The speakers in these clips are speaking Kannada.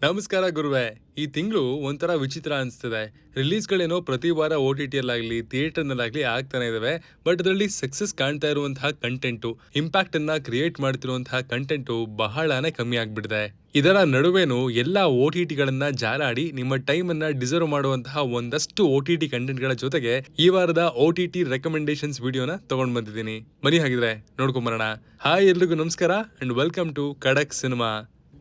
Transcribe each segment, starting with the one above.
ನಮಸ್ಕಾರ ಗುರುವೆ. ಈ ತಿಂಗಳು ಒಂಥರ ವಿಚಿತ್ರ ಅನಿಸ್ತಿದೆ. ರಿಲೀಸ್ಗಳೇನೋ ಪ್ರತಿ ವಾರ OTTಯಲ್ಲಾಗಲಿ ಥಿಯೇಟರ್ನಲ್ಲಾಗಲಿ ಆಗ್ತಾನೆ ಇದಾವೆ. ಬಟ್ ಅದರಲ್ಲಿ ಸಕ್ಸಸ್ ಕಾಣ್ತಾ ಇರುವಂತಹ ಕಂಟೆಂಟು, ಇಂಪ್ಯಾಕ್ಟ್ ಅನ್ನ ಕ್ರಿಯೇಟ್ ಮಾಡ್ತಿರುವಂತಹ ಕಂಟೆಂಟು ಬಹಳಾನೇ ಕಮ್ಮಿ ಆಗ್ಬಿಟ್ಟಿದೆ. ಇದರ ನಡುವೆನೂ ಎಲ್ಲ OTTಗಳನ್ನ ಜಾಲಾಡಿ ನಿಮ್ಮ ಟೈಮ್ ಅನ್ನ ಡಿಸರ್ವ್ ಮಾಡುವಂತಹ ಒಂದಷ್ಟು OTT ಕಂಟೆಂಟ್ಗಳ ಜೊತೆಗೆ ಈ ವಾರದ OTT ರೆಕಮೆಂಡೇಶನ್ಸ್ ವಿಡಿಯೋನ ತಗೊಂಡ್ ಬಂದಿದ್ದೀನಿ. ಬನ್ನಿ ಹಾಗಿದ್ರೆ ನೋಡ್ಕೊಂಬರೋಣ. ಹಾಯ್ ಎಲ್ರಿಗೂ ನಮಸ್ಕಾರ ಅಂಡ್ ವೆಲ್ಕಮ್ ಟು ಖಡಕ್ ಸಿನಿಮಾ.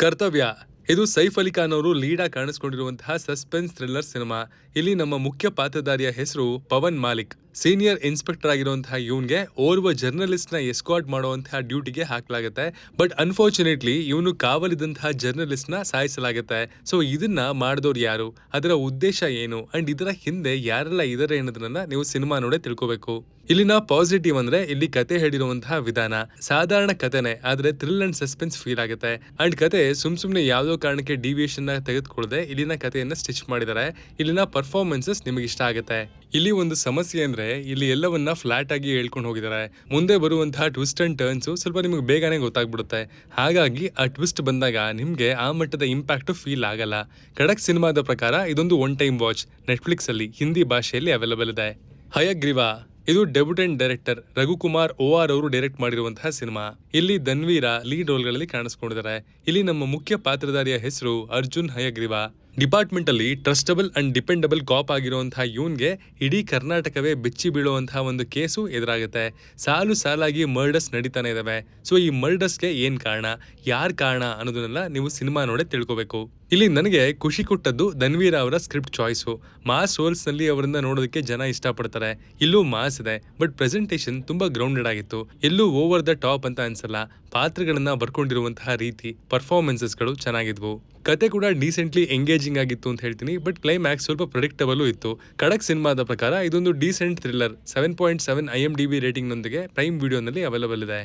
ಕರ್ತವ್ಯ ಇದು ಸೈಫ್ ಅಲಿ ಖಾನ್ ಅವರು ಲೀಡಾಗಿ ಕಾಣಿಸ್ಕೊಂಡಿರುವಂತಹ ಸಸ್ಪೆನ್ಸ್ ಥ್ರಿಲ್ಲರ್ ಸಿನಿಮಾ. ಇಲ್ಲಿ ನಮ್ಮ ಮುಖ್ಯ ಪಾತ್ರಧಾರಿಯ ಹೆಸರು ಪವನ್ ಮಾಲಿಕ್. ಸೀನಿಯರ್ ಇನ್ಸ್ಪೆಕ್ಟರ್ ಆಗಿರುವಂತಹ ಇವನ್ಗೆ ಓರ್ವ ಜರ್ನಲಿಸ್ಟ್ ನ ಎಸ್ಕಾರ್ಟ್ ಮಾಡುವಂತಹ ಡ್ಯೂಟಿಗೆ ಹಾಕಲಾಗುತ್ತೆ. ಬಟ್ ಅನ್ಫಾರ್ಚುನೇಟ್ಲಿ ಇವನು ಕಾವಲಿದಂತಹ ಜರ್ನಲಿಸ್ಟ್ ನ ಸಾಯಿಸಲಾಗುತ್ತೆ. ಸೊ ಇದನ್ನ ಮಾಡಿದವ್ರು ಯಾರು, ಅದರ ಉದ್ದೇಶ ಏನು ಅಂಡ್ ಇದರ ಹಿಂದೆ ಯಾರೆಲ್ಲ ಇದಾರೆ ಅನ್ನೋದನ್ನ ನೀವು ಸಿನಿಮಾ ನೋಡೇ ತಿಳ್ಕೋಬೇಕು. ಇಲ್ಲಿನ ಪಾಸಿಟಿವ್ ಅಂದ್ರೆ ಇಲ್ಲಿ ಕತೆ ಹೇಳಿರುವಂತಹ ವಿಧಾನ ಸಾಧಾರಣ ಕತೆನೆ, ಆದ್ರೆ ಥ್ರಿಲ್ ಅಂಡ್ ಸಸ್ಪೆನ್ಸ್ ಫೀಲ್ ಆಗುತ್ತೆ. ಅಂಡ್ ಕತೆ ಸುಮ್ನೆ ಯಾವ್ದೋ ಕಾರಣಕ್ಕೆ ಡಿವಿಯೇಷನ್ ನ ತೆಗೆದುಕೊಳ್ಳದೆ ಇಲ್ಲಿನ ಕಥೆಯನ್ನ ಸ್ಟಿಚ್ ಮಾಡಿದ್ದಾರೆ. ಇಲ್ಲಿನ ಪರ್ಫಾರ್ಮೆನ್ಸಸ್ ನಿಮಗೆ ಇಷ್ಟ ಆಗುತ್ತೆ. ಇಲ್ಲಿ ಒಂದು ಸಮಸ್ಯೆ ಅಂದ್ರೆ ಇಲ್ಲಿ ಎಲ್ಲವನ್ನ ಫ್ಲಾಟ್ ಆಗಿ ಹೇಳ್ಕೊಂಡು ಹೋಗಿದ್ದಾರೆ. ಮುಂದೆ ಬರುವಂತಹ ಟ್ವಿಸ್ಟ್ ಅಂಡ್ ಟರ್ನ್ಸ್ ಸ್ವಲ್ಪ ನಿಮಗೆ ಬೇಗನೆ ಗೊತ್ತಾಗ್ಬಿಡುತ್ತೆ. ಹಾಗಾಗಿ ಆ ಟ್ವಿಸ್ಟ್ ಬಂದಾಗ ನಿಮ್ಗೆ ಆ ಮಟ್ಟದ ಇಂಪ್ಯಾಕ್ಟ್ ಫೀಲ್ ಆಗಲ್ಲ. ಖಡಕ್ ಸಿನಿಮಾದ ಪ್ರಕಾರ ಇದೊಂದು ಒನ್ ಟೈಮ್ ವಾಚ್. ನೆಟ್ಫ್ಲಿಕ್ಸ್ ಅಲ್ಲಿ ಹಿಂದಿ ಭಾಷೆಯಲ್ಲಿ ಅವೈಲೇಬಲ್ ಇದೆ. ಹಯಗ್ರೀವಾ ಇದು ಡೆಬ್ಯೂಟೆಂಟ್ ಡೈರೆಕ್ಟರ್ ರಘುಕುಮಾರ್ OR ಅವರು ಡೈರೆಕ್ಟ್ ಮಾಡಿರುವಂತಹ ಸಿನಿಮಾ. ಇಲ್ಲಿ ಧನ್ವೀರ ಲೀಡ್ ರೋಲ್ಗಳಲ್ಲಿ ಕಾಣಿಸ್ಕೊಂಡಿದ್ದಾರೆ. ಇಲ್ಲಿ ನಮ್ಮ ಮುಖ್ಯ ಪಾತ್ರಧಾರಿಯ ಹೆಸರು ಅರ್ಜುನ್ ಹಯಗ್ರೀವಾ. ಡಿಪಾರ್ಟ್ಮೆಂಟ್ ಅಲ್ಲಿ ಟ್ರಸ್ಟಬಲ್ ಅಂಡ್ ಡಿಪೆಂಡಬಲ್ ಕಾಪ್ ಆಗಿರುವಂತಹ ಇವನ್ಗೆ ಇಡೀ ಕರ್ನಾಟಕವೇ ಬೆಚ್ಚಿ ಬೀಳುವಂತಹ ಒಂದು ಕೇಸು ಎದುರಾಗುತ್ತೆ. ಸಾಲು ಸಾಲಾಗಿ ಮರ್ಡರ್ಸ್ ನಡೀತಾನೆ ಇದಾವೆ. ಸೊ ಈ ಮರ್ಡರ್ಸ್ಗೆ ಏನ್ ಕಾರಣ, ಯಾರ್ ಕಾರಣ ಅನ್ನೋದನ್ನೆಲ್ಲ ನೀವು ಸಿನಿಮಾ ನೋಡೇ ತಿಳ್ಕೋಬೇಕು. ಇಲ್ಲಿ ನನಗೆ ಖುಷಿ ಕೊಟ್ಟದ್ದು ಧನ್ವೀರ ಅವರ ಸ್ಕ್ರಿಪ್ಟ್ ಚಾಯ್ಸು. ಮಾಸ್ ರೋಲ್ಸ್ ನಲ್ಲಿ ಅವರನ್ನ ನೋಡೋದಕ್ಕೆ ಜನ ಇಷ್ಟಪಡ್ತಾರೆ. ಇಲ್ಲೂ ಮಾಸ್ ಇದೆ, ಬಟ್ ಪ್ರೆಸೆಂಟೇಷನ್ ತುಂಬಾ ಗ್ರೌಂಡೆಡ್ ಆಗಿತ್ತು. ಎಲ್ಲೂ ಓವರ್ ದ ಟಾಪ್ ಅಂತ ಅನ್ಸಲ್ಲ. ಪಾತ್ರಗಳನ್ನ ಬರ್ಕೊಂಡಿರುವಂತಹ ರೀತಿ, ಪರ್ಫಾರ್ಮೆನ್ಸಸ್ಗಳು ಚೆನ್ನಾಗಿದ್ವು. ಕತೆ ಕೂಡ ಡೀಸೆಂಟ್ಲಿ ಎಂಗೇಜಿಂಗ್ ಆಗಿತ್ತು ಅಂತ ಹೇಳ್ತೀನಿ. ಬಟ್ ಕ್ಲೈಮ್ಯಾಕ್ಸ್ ಸ್ವಲ್ಪ ಪ್ರೆಡಿಕ್ಟಬಲ್ ಇತ್ತು. ಖಡಕ್ ಸಿನಿಮಾದ ಪ್ರಕಾರ ಇದೊಂದು ಡೀಸೆಂಟ್ ಥ್ರಿಲ್ಲರ್. 7.7 IMDb ರೇಟಿಂಗ್ ನೊಂದಿಗೆ ಪ್ರೈಮ್ ವಿಡಿಯೋನಲ್ಲಿ ಅವೈಲೇಬಲ್ ಇದೆ.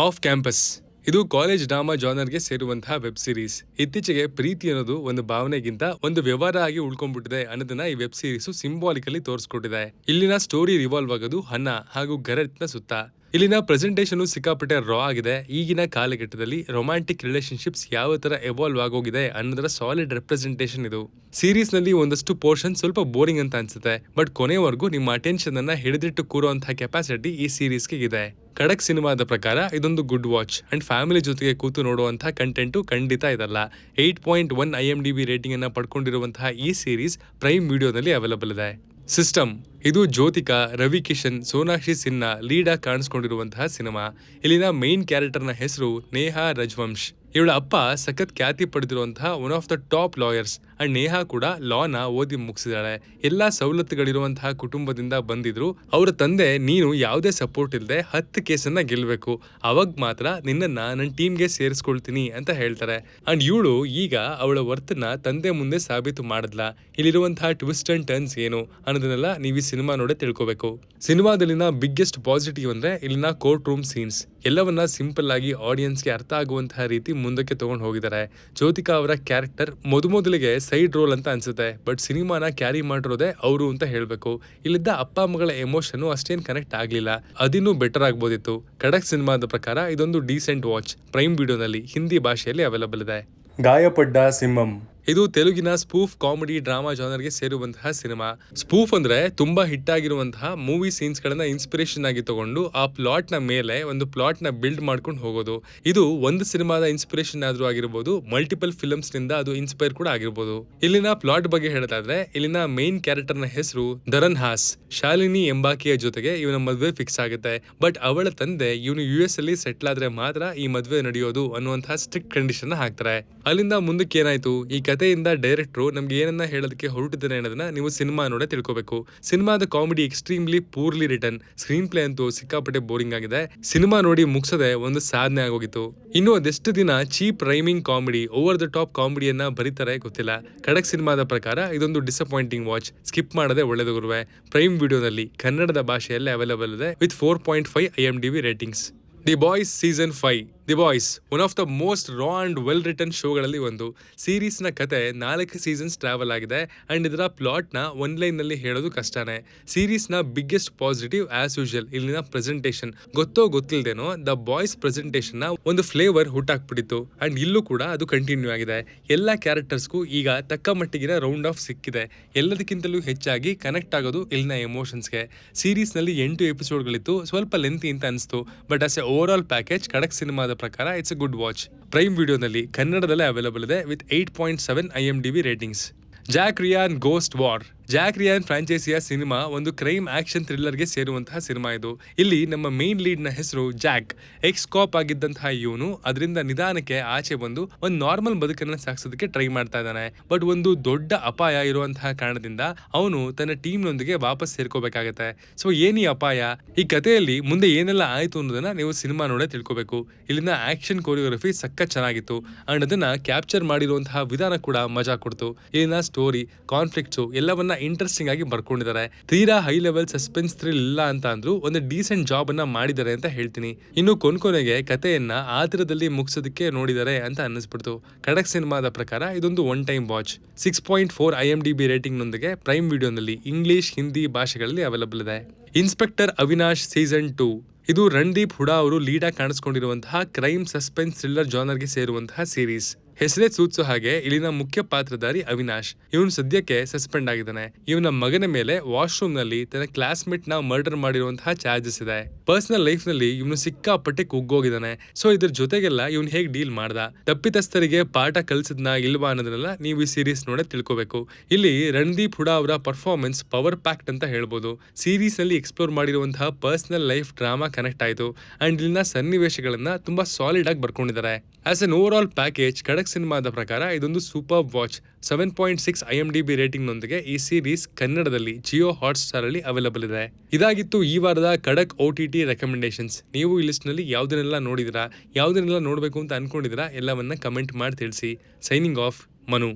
ಆಫ್ ಕ್ಯಾಂಪಸ್ ಇದು ಕಾಲೇಜ್ ಡ್ರಾಮಾ ಜಾನರ್ಗೆ ಸೇರುವಂತಹ ವೆಬ್ ಸೀರೀಸ್. ಇತ್ತೀಚೆಗೆ ಪ್ರೀತಿ ಅನ್ನೋದು ಒಂದು ಭಾವನೆಗಿಂತ ಒಂದು ವ್ಯವಹಾರ ಆಗಿ ಉಳ್ಕೊಂಡ್ಬಿಟ್ಟಿದೆ ಅನ್ನೋದನ್ನ ಈ ವೆಬ್ ಸೀರೀಸ್ ಸಿಂಬಾಲಿಕಲಿ ತೋರಿಸ್ಕೊಟ್ಟಿದೆ. ಇಲ್ಲಿನ ಸ್ಟೋರಿ ರಿವಾಲ್ವ್ ಆಗೋದು ಹನ್ನಾ ಹಾಗೂ ಗರತ್ನ ಸುತ್ತ. ಇಲ್ಲಿನ ಪ್ರೆಸೆಂಟೇಷನ್ ಸಿಕ್ಕಾಪಟ್ಟೆ ರಾ ಆಗಿದೆ. ಈಗಿನ ಕಾಲಘಟ್ಟದಲ್ಲಿ ರೊಮ್ಯಾಂಟಿಕ್ ರಿಲೇಶನ್ಶಿಪ್ಸ್ ಯಾವ ತರ ಎವಾಲ್ವ್ ಆಗೋಗಿದೆ ಅನ್ನೋದರ ಸಾಲಿಡ್ ರೆಪ್ರೆಸೆಂಟೇಷನ್ ಇದು. ಸೀರೀಸ್ ನಲ್ಲಿ ಒಂದಷ್ಟು ಪೋರ್ಷನ್ ಸ್ವಲ್ಪ ಬೋರಿಂಗ್ ಅಂತ ಅನ್ಸುತ್ತೆ. ಬಟ್ ಕೊನೆವರೆಗೂ ನಿಮ್ಮ ಅಟೆನ್ಷನ್ ಅನ್ನ ಹಿಡಿದಿಟ್ಟು ಕೂರುವಂತಹ ಕೆಪಾಸಿಟಿ ಈ ಸೀರೀಸ್ಗೆ ಇದೆ. ಖಡಕ್ ಸಿನಿಮಾದ ಪ್ರಕಾರ ಇದೊಂದು ಗುಡ್ ವಾಚ್ ಅಂಡ್ ಫ್ಯಾಮಿಲಿ ಜೊತೆಗೆ ಕೂತು ನೋಡುವಂತಹ ಕಂಟೆಂಟು ಖಂಡಿತ ಇದಲ್ಲ. 8.1 IMDb ರೇಟಿಂಗ್ ಅನ್ನ ಪಡ್ಕೊಂಡಿರುವಂತಹ ಈ ಸೀರೀಸ್ ಪ್ರೈಮ್ ವಿಡಿಯೋದಲ್ಲಿ ಅವೈಲೇಬಲ್ ಇದೆ. ಸಿಸ್ಟಮ್ ಇದು ಜ್ಯೋತಿಕಾ, ರವಿ ಕಿಶನ್, ಸೋನಾಕ್ಷಿ ಸಿನ್ಹಾ ಲೀಡ್ ಆಗಿ ಕಾಣಿಸ್ಕೊಂಡಿರುವಂತಹ ಸಿನಿಮಾ. ಇಲ್ಲಿನ ಮೇನ್ ಕ್ಯಾರೆಕ್ಟರ್ನ ಹೆಸರು ನೇಹಾ ರಜವಂಶ್. ಇವಳ ಅಪ್ಪ ಸಖತ್ ಖ್ಯಾತಿ ಪಡೆದಿರುವಂತಹ one of the top lawyers and Neha ಕೂಡ ಲಾನ ಓದಿ ಮುಗಿಸಿದಾಳೆ. ಎಲ್ಲಾ ಸವಲತ್ತುಗಳಿರುವಂತಹ ಕುಟುಂಬದಿಂದ ಬಂದಿದ್ರು. ಅವರ ತಂದೆ ನೀನು ಯಾವುದೇ ಸಪೋರ್ಟ್ ಇಲ್ಲದೆ 10 ಕೇಸನ್ನ ಗೆಲ್ಬೇಕು, ಅವಾಗ ಮಾತ್ರ ನಿನ್ನನ್ನ ನನ್ನ ಟೀಮ್ಗೆ ಸೇರಿಸ್ಕೊಳ್ತೀನಿ ಅಂತ ಹೇಳ್ತಾರೆ. ಅಂಡ್ ಇವಳು ಈಗ ಅವಳ ವರ್ತನ ತಂದೆ ಮುಂದೆ ಸಾಬೀತು ಮಾಡಿದ್ಲ. ಇಲ್ಲಿರುವಂತಹ ಟ್ವಿಸ್ಟ್ ಅಂಡ್ ಟರ್ನ್ಸ್ ಏನು ಅನ್ನೋದನ್ನೆಲ್ಲ ನೀವು ಈ ಸಿನಿಮಾ ನೋಡೇ ತಿಳ್ಕೋಬೇಕು. ಸಿನಿಮಾದಲ್ಲಿನ ಬಿಗ್ಗೆಸ್ಟ್ ಪಾಸಿಟಿವ್ ಅಂದ್ರೆ ಇಲ್ಲಿನ ಕೋರ್ಟ್ ರೂಮ್ ಸೀನ್ಸ್. ಎಲ್ಲವನ್ನ ಸಿಂಪಲ್ ಆಗಿ ಆಡಿಯನ್ಸ್ಗೆ ಅರ್ಥ ಆಗುವಂತಹ ರೀತಿ ಮುಂದಕ್ಕೆ ತಗೊಂಡು ಹೋಗಿದ್ದಾರೆ. ಜ್ಯೋತಿಕಾ ಅವರ ಕ್ಯಾರೆಕ್ಟರ್ ಮೊದಲಿಗೆ ಸೈಡ್ ರೋಲ್ ಅಂತ ಅನ್ಸುತ್ತೆ. ಬಟ್ ಸಿನಿಮಾನ ಕ್ಯಾರಿ ಮಾಡಿರೋದೇ ಅವರು ಅಂತ ಹೇಳ್ಬೇಕು. ಇಲ್ಲಿದ್ದ ಅಪ್ಪ ಮಗಳ ಎಮೋಷನ್ ಅಷ್ಟೇನ್ ಕನೆಕ್ಟ್ ಆಗ್ಲಿಲ್ಲ. ಅದಿನ್ನೂ ಬೆಟರ್ ಆಗ್ಬೋದಿತ್ತು. ಖಡಕ್ ಸಿನಿಮಾದ ಪ್ರಕಾರ ಇದೊಂದು ಡೀಸೆಂಟ್ ವಾಚ್. ಪ್ರೈಮ್ ವಿಡಿಯೋನಲ್ಲಿ ಹಿಂದಿ ಭಾಷೆಯಲ್ಲಿ ಅವೈಲೇಬಲ್ ಇದೆ. ಗಾಯಪಡ್ಡ ಸಿಂಹಂ ಇದು ತೆಲುಗಿನ ಸ್ಪೂಫ್ ಕಾಮಿಡಿ ಡ್ರಾಮಾ ಜಾನರ್ಗೆ ಸೇರುವಂತಹ ಸಿನಿಮಾ. ಸ್ಪೂಫ್ ಅಂದ್ರೆ ತುಂಬಾ ಹಿಟ್ ಆಗಿರುವಂತಹ ಮೂವಿ ಸೀನ್ಸ್ ಗಳನ್ನ ಇನ್ಸ್ಪಿರೇಷನ್ ಆಗಿ ತಗೊಂಡು ಆ ಪ್ಲಾಟ್ ನ ಮೇಲೆ ಒಂದು ಪ್ಲಾಟ್ ನ ಬಿಲ್ಡ್ ಮಾಡ್ಕೊಂಡು ಹೋಗೋದು. ಇದು ಒಂದು ಸಿನಿಮಾದ ಇನ್ಸ್ಪಿರೇಷನ್ ಆದ್ರೂ ಆಗಿರ್ಬೋದು, ಮಲ್ಟಿಪಲ್ ಫಿಲ್ಮ್ಸ್ ನಿಂದ ಅದು ಇನ್ಸ್ಪೈರ್ ಕೂಡ ಆಗಿರ್ಬೋದು. ಇಲ್ಲಿನ ಪ್ಲಾಟ್ ಬಗ್ಗೆ ಹೇಳೋದಾದ್ರೆ ಇಲ್ಲಿನ ಮೇನ್ ಕ್ಯಾರೆಕ್ಟರ್ ನ ಹೆಸರು ಧರನ್ ಹಾಸ್. ಶಾಲಿನಿ ಎಂಬಾಕೆಯ ಜೊತೆಗೆ ಇವನ ಮದ್ವೆ ಫಿಕ್ಸ್ ಆಗುತ್ತೆ. ಬಟ್ ಅವಳ ತಂದೆ ಇವನು US ಅಲ್ಲಿ ಸೆಟ್ಲ್ ಆದ್ರೆ ಮಾತ್ರ ಈ ಮದ್ವೆ ನಡೆಯೋದು ಅನ್ನುವಂತಹ ಸ್ಟ್ರಿಕ್ಟ್ ಕಂಡೀಷನ್ ಹಾಕ್ತಾರೆ. ಅಲ್ಲಿಂದ ಮುಂದಕ್ಕೆ ಏನಾಯ್ತು, ಈ ಕಥೆಯಿಂದ ಡೈರೆಕ್ಟ್ರು ನಮ್ಗೆ ಏನನ್ನ ಹೇಳೋದಕ್ಕೆ ಹೊರಟಿದ್ದಾನೆ ಅನ್ನೋದನ್ನ ನೀವು ಸಿನಿಮಾ ನೋಡೇ ತಿಳ್ಕೋಬೇಕು. ಸಿನಿಮಾದ comedy extremely poorly return. Screen play ಅಂತೂ ಸಿಕ್ಕಾಪಟ್ಟೆ ಬೋರಿಂಗ್ ಆಗಿದೆ. ಸಿನಿಮಾ ನೋಡಿ ಮುಗಿಸದೆ ಒಂದು ಸಾಧನೆ ಆಗೋಗಿತ್ತು. ಇನ್ನು ಅದೆಷ್ಟು ದಿನ cheap rhyming comedy, over the top ಕಾಮಿಡಿಯನ್ನ ಬರೀತಾರೆ ಗೊತ್ತಿಲ್ಲ. ಖಡಕ್ ಸಿನಿಮಾದ ಪ್ರಕಾರ ಇದೊಂದು ಡಿಸಪಾಯಿಂಟಿಂಗ್ ವಾಚ್. ಸ್ಕಿಪ್ ಮಾಡದೆ ಒಳ್ಳೆದು ಗುರುವೆ. ಪ್ರೈಮ್ ವಿಡಿಯೋನಲ್ಲಿ ಕನ್ನಡದ ಭಾಷೆಯಲ್ಲಿ ಅವೈಲೇಬಲ್ ಇದೆ with 4.5 IMDb ratings. The boys season 5 the boys one of the most raw and well written ಶೋಗಳಲ್ಲಿ ಒಂದು. ಸೀರೀಸ್ನ ಕತೆ 4 ಸೀಸನ್ಸ್ ಟ್ರಾವೆಲ್ ಆಗಿದೆ ಅಂಡ್ ಇದರ ಪ್ಲಾಟ್ನ ಒನ್ ಲೈನ್ನಲ್ಲಿ ಹೇಳೋದು ಕಷ್ಟನೇ. ಸೀರೀಸ್ನ ಬಿಗ್ಗೆಸ್ಟ್ ಪಾಸಿಟಿವ್ ಆಸ್ ಯೂಶುವಲ್ ಇಲ್ಲಿನ ಪ್ರೆಸೆಂಟೇಷನ್. ಗೊತ್ತಿಲ್ಲದೇನೋ ದ ಬಾಯ್ಸ್ ಪ್ರೆಸೆಂಟೇಷನ್ನ ಒಂದು ಫ್ಲೇವರ್ ಹುಟ್ಟಾಕ್ಬಿಟ್ಟಿತ್ತು ಅಂಡ್ ಇಲ್ಲೂ ಕೂಡ ಅದು ಕಂಟಿನ್ಯೂ ಆಗಿದೆ. ಎಲ್ಲ ಕ್ಯಾರೆಕ್ಟರ್ಸ್ಗೂ ಈಗ ತಕ್ಕ ಮಟ್ಟಿಗಿನ ರೌಂಡ್ ಆಫ್ ಸಿಕ್ಕಿದೆ. ಎಲ್ಲದಕ್ಕಿಂತಲೂ ಹೆಚ್ಚಾಗಿ ಕನೆಕ್ಟ್ ಆಗೋದು ಇಲ್ಲಿನ ಎಮೋಷನ್ಸ್ಗೆ. ಸೀರೀಸ್ನಲ್ಲಿ 8 ಎಪಿಸೋಡ್ಗಳಿತ್ತು, ಸ್ವಲ್ಪ ಲೆಂತಿ ಅಂತ ಅನಿಸ್ತು, but as a overall package ಖಡಕ್ ಸಿನಿಮಾದ ಪ್ರಕಾರ it's a good watch. Prime ವಿಡಿಯೋನಲ್ಲಿ ಕನ್ನಡದಲ್ಲೇ ಅವೈಲೇಬಲ್ ಇದೆ with 8.7 IMDb ratings. Jack Ryan Ghost War. Jack Ryan ಫ್ರಾಂಚೈಸಿಯ ಸಿನಿಮಾ ಒಂದು ಕ್ರೈಮ್ ಆಕ್ಷನ್ ಥ್ರಿಲ್ಲರ್ಗೆ ಸೇರುವಂತಹ ಸಿನಿಮಾ ಇದು. ಇಲ್ಲಿ ನಮ್ಮ ಮೇನ್ ಲೀಡ್ನ ಹೆಸರು ಜಾಕ್. ಎಕ್ಸ್ ಕಾಪ್ ಆಗಿದ್ದಂತಹ ಇವನು ಅದರಿಂದ ನಿಧಾನಕ್ಕೆ ಆಚೆ ಬಂದು ಒಂದು ನಾರ್ಮಲ್ ಬದುಕನ್ನ ಸಾಗಿಸೋದಕ್ಕೆ ಟ್ರೈ ಮಾಡ್ತಾ ಇದ್ದಾನೆ. ಬಟ್ ಒಂದು ದೊಡ್ಡ ಅಪಾಯ ಇರುವಂತಹ ಕಾರಣದಿಂದ ಅವನು ತನ್ನ ಟೀಮ್ನೊಂದಿಗೆ ವಾಪಸ್ ಸೇರ್ಕೋಬೇಕಾಗತ್ತೆ. ಸೊ ಏನಿ ಅಪಾಯ, ಈ ಕಥೆಯಲ್ಲಿ ಮುಂದೆ ಏನೆಲ್ಲ ಆಯ್ತು ಅನ್ನೋದನ್ನ ನೀವು ಸಿನಿಮಾ ನೋಡೇ ತಿಳ್ಕೋಬೇಕು. ಇಲ್ಲಿನ ಆಕ್ಷನ್ ಕೊರಿಯೋಗ್ರಫಿ ಸಖತ್ ಚೆನ್ನಾಗಿತ್ತು ಅಂಡ್ ಅದನ್ನ ಕ್ಯಾಪ್ಚರ್ ಮಾಡಿರುವಂತಹ ವಿಧಾನ ಕೂಡ ಮಜಾ ಕೊಡ್ತು. ಇಲ್ಲಿನ ಸ್ಟೋರಿ, ಕಾನ್ಫ್ಲಿಕ್ಟ್ಸು ಎಲ್ಲವನ್ನ ಇಂಟ್ರೆಸ್ಟಿಂಗ್ ಆಗಿ ಬರ್ಕೊಂಡಿದ್ದಾರೆ. ತೀರಾ ಹೈ ಲೆವೆಲ್ ಸಸ್ಪೆನ್ಸ್ ಥ್ರಿಲ್ ಇಲ್ಲ ಅಂತ ಅಂದ್ರೂ ಒಂದು ಡೀಸೆಂಟ್ ಜಾಬ್ ಅನ್ನ ಮಾಡಿದ್ದಾರೆ ಅಂತ ಹೇಳ್ತೀನಿ. ಇನ್ನು ಕೊನೆಗೆ ಕಥೆಯನ್ನ ಆತರದಲ್ಲಿ ಮುಗಿಸೋದಕ್ಕೆ ನೋಡಿದ್ದಾರೆ ಅಂತ ಅನ್ನಿಸ್ಬಿಡ್ತು. ಖಡಕ್ ಸಿನಿಮಾದ ಪ್ರಕಾರ ಇದೊಂದು one time watch. 6.4 IMDb rating ನೊಂದಿಗೆ ಪ್ರೈಮ್ ವಿಡಿಯೋನಲ್ಲಿ ಇಂಗ್ಲಿಷ್, ಹಿಂದಿ ಭಾಷೆಗಳಲ್ಲಿ ಅವೈಲೇಬಲ್ ಇದೆ. Inspector Avinash season 2. ಇದು ರಣದೀಪ್ ಹುಡಾ ಅವರು ಲೀಡಾಗಿ ಕಾಣಿಸ್ಕೊಂಡಿರುವಂತಹ ಕ್ರೈಮ್ ಸಸ್ಪೆನ್ಸ್ ಥ್ರಿಲ್ಲರ್ ಜಾನರ್ಗೆ ಸೇರುವಂತಹ ಸೀರೀಸ್. ಹೆಸರೇ ಸೂಚಿಸೋ ಹಾಗೆ ಇಲ್ಲಿನ ಮುಖ್ಯ ಪಾತ್ರಧಾರಿ ಅವಿನಾಶ್. ಇವನು ಸದ್ಯಕ್ಕೆ ಸಸ್ಪೆಂಡ್ ಆಗಿದ್ದಾನೆ. ಇವನ ಮಗನ ಮೇಲೆ ವಾಶ್ರೂಮ್ ನಲ್ಲಿ ತನ್ನ ಕ್ಲಾಸ್ಮೇಟ್ ನ ಮರ್ಡರ್ ಮಾಡಿರುವಂತಹ ಚಾರ್ಜಸ್ ಇದೆ. ಪರ್ಸನಲ್ ಲೈಫ್ ನಲ್ಲಿ ಇವನು ಸಿಕ್ಕಾಪಟ್ಟೆ ಕುಗ್ಗೋಗಿದ್ದಾನೆ. ಸೊ ಇದ್ರ ಜೊತೆಗೆಲ್ಲ ಇವನು ಹೇಗೆ ಡೀಲ್ ಮಾಡ್ದ, ತಪ್ಪಿತಸ್ಥರಿಗೆ ಪಾಠ ಕಲ್ಸಿದ್ನ ಇಲ್ವಾ ಅನ್ನೋದನ್ನೆಲ್ಲ ನೀವು ಈ ಸೀರೀಸ್ ನೋಡೇ ತಿಳ್ಕೋಬೇಕು. ಇಲ್ಲಿ ರಣದೀಪ್ ಹುಡಾ ಅವರ ಪರ್ಫಾರ್ಮೆನ್ಸ್ ಪವರ್ ಪ್ಯಾಕ್ಟ್ ಅಂತ ಹೇಳ್ಬೋದು. ಸೀರೀಸ್ ನಲ್ಲಿ ಎಕ್ಸ್ಪ್ಲೋರ್ ಮಾಡಿರುವಂತಹ ಪರ್ಸನಲ್ ಲೈಫ್ ಡ್ರಾಮಾ ಕನೆಕ್ಟ್ ಆಯ್ತು ಅಂಡ್ ಇಲ್ಲಿನ ಸನ್ನಿವೇಶಗಳನ್ನ ತುಂಬಾ ಸಾಲಿಡ್ ಆಗಿ ಬರ್ಕೊಂಡಿದ್ದಾರೆ. As an overall package ಖಡಕ್ ಸಿನಿಮಾದ ಪ್ರಕಾರ ಇದೊಂದು ಸೂಪರ್ ವಾಚ್. 7.6 IMDb ರೇಟಿಂಗ್ ನೊಂದಿಗೆ ಈ ಸೀರೀಸ್ ಕನ್ನಡದಲ್ಲಿ ಜಿಯೋ ಹಾಟ್ಸ್ಟಾರ್ ಅಲ್ಲಿ ಅವೈಲೇಬಲ್ ಇದೆ. ಇದಾಗಿತ್ತು ಈ ವಾರದ ಖಡಕ್ OTT ರೆಕಮೆಂಡೇಶನ್ಸ್. ನೀವು ಈ ಲಿಸ್ಟ್ ನಲ್ಲಿ ಯಾವುದನ್ನೆಲ್ಲ ನೋಡಿದಿರಾ, ಯಾವುದನ್ನೆಲ್ಲ ನೋಡಬೇಕು ಅಂತ ಅನ್ಕೊಂಡಿದಿರಾ ಎಲ್ಲವನ್ನ ಕಮೆಂಟ್ ಮಾಡಿ ತಿಳಿಸಿ. Signing off, Manu.